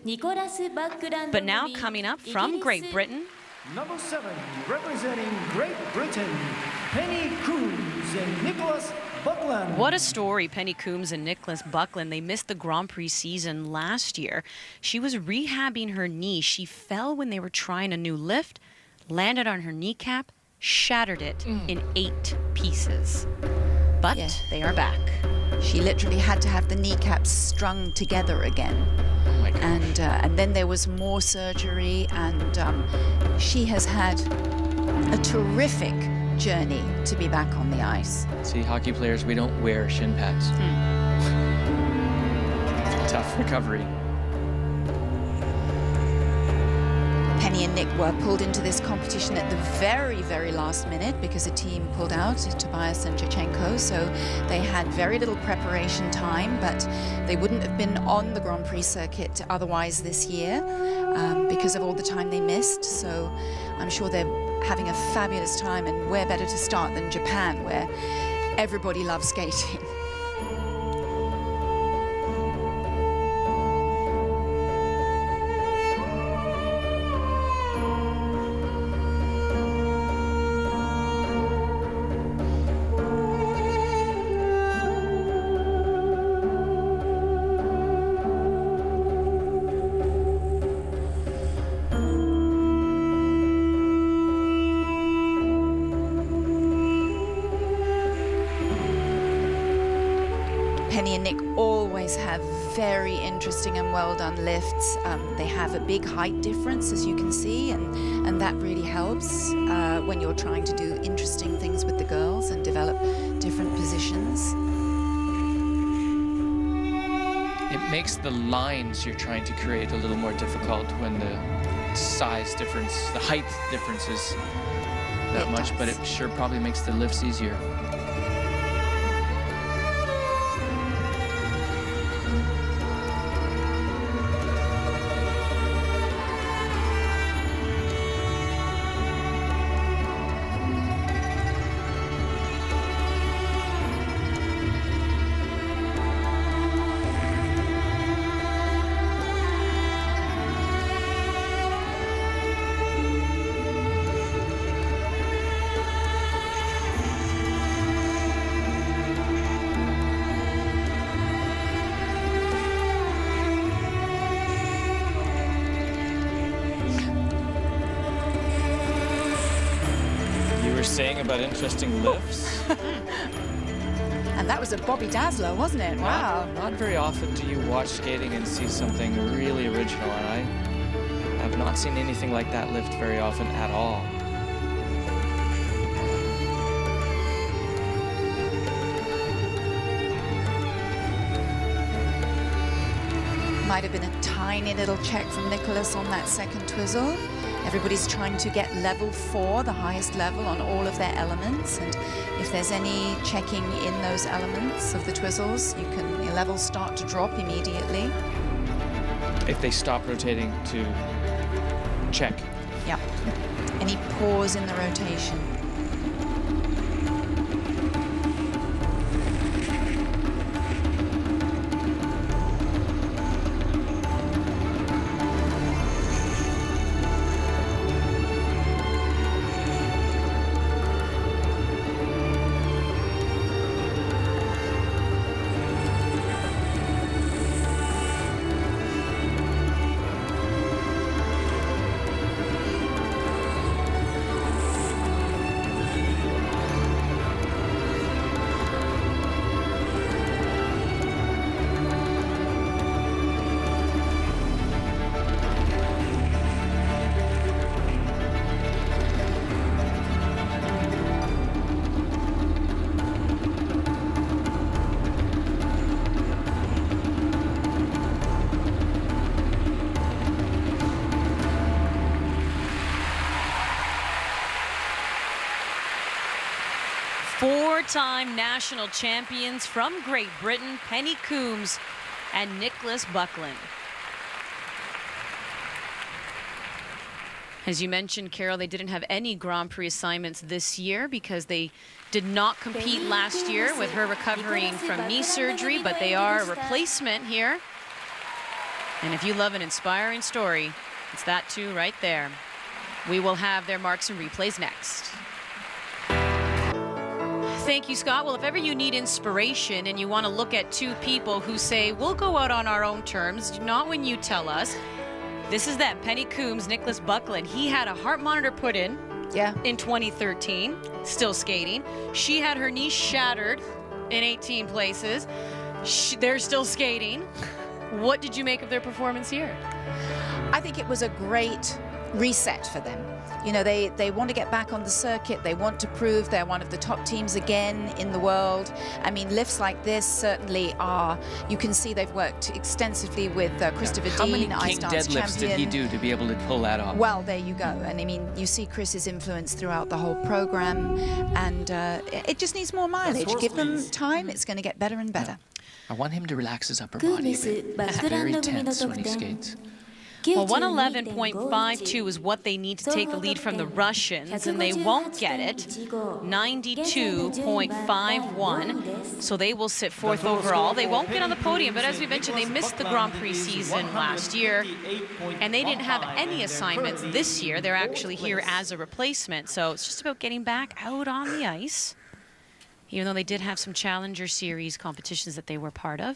But now coming up from Great Britain, Number 7, representing Great Britain, Penny Coomes and Nicholas Buckland. what a story, Penny Coomes and Nicholas Buckland. They missed the Grand Prix season last year. She was rehabbing her knee. She fell when they were trying a new lift, landed on her kneecap, shattered it in 8 pieces. But they are back. She literally had to have the kneecaps strung together again. Oh my gosh. And then there was more surgery, and she has had a terrific journey to be back on the ice. See, hockey players, we don't wear shin pads. Tough recovery. Penny and Nick were pulled into this competition at the very, very last minute because a team pulled out, Tobias and Jachenko, so they had very little preparation time, but they wouldn't have been on the Grand Prix circuit otherwise this year because of all the time they missed. So I'm sure they're having a fabulous time, and where better to start than Japan, where everybody loves skating. Penny and Nick always have very interesting and well done lifts. They have a big height difference, as you can see, and that really helps when you're trying to do interesting things with the girls and develop different positions. It makes the lines you're trying to create a little more difficult when the size difference, the height difference is that much, but it sure probably makes the lifts easier. Saying about interesting lifts. And that was a Bobby Dazzler, wasn't it? Wow. Not very often do you watch skating and see something really original, and I have not seen anything like that lift very often at all. Might have been a tiny little check from Nicholas on that second twizzle. Everybody's trying to get level 4, the highest level on all of their elements, and if there's any checking in those elements of the twizzles, your levels start to drop immediately. If they stop rotating to check. Yep. Any pause in the rotation. Four-time national champions from Great Britain, Penny Coomes and Nicholas Buckland. As you mentioned, Carol, they didn't have any Grand Prix assignments this year because they did not compete last year with her recovering from knee surgery, but they are a replacement here. And if you love an inspiring story, it's that too right there. We will have their marks and replays next. Thank you, Scott. Well, if ever you need inspiration and you want to look at two people who say, we'll go out on our own terms, not when you tell us, this is that. Penny Coomes, Nicholas Buckland. He had a heart monitor put in in 2013, still skating. She had her knee shattered in 18 places. They're still skating. What did you make of their performance here? I think it was a great reset for them. You know, they want to get back on the circuit. They want to prove they're one of the top teams again in the world. I mean, lifts like this certainly are. You can see they've worked extensively with Christopher How many Dean, ice king dance deadlifts champion. did he do to be able to pull that off? Well, there you go. And I mean, you see Chris's influence throughout the whole program, and it just needs more mileage. Give them time, it's going to get better and better. I want him to relax his upper body a bit. He's very tense when he skates. Well, 111.52 is what they need to take the lead from the Russians, and they won't get it. 92.51, so they will sit fourth overall. They won't get on the podium, but as we mentioned, they missed the Grand Prix season last year, and they didn't have any assignments this year. They're actually here as a replacement, so it's just about getting back out on the ice, even though they did have some Challenger Series competitions that they were part of.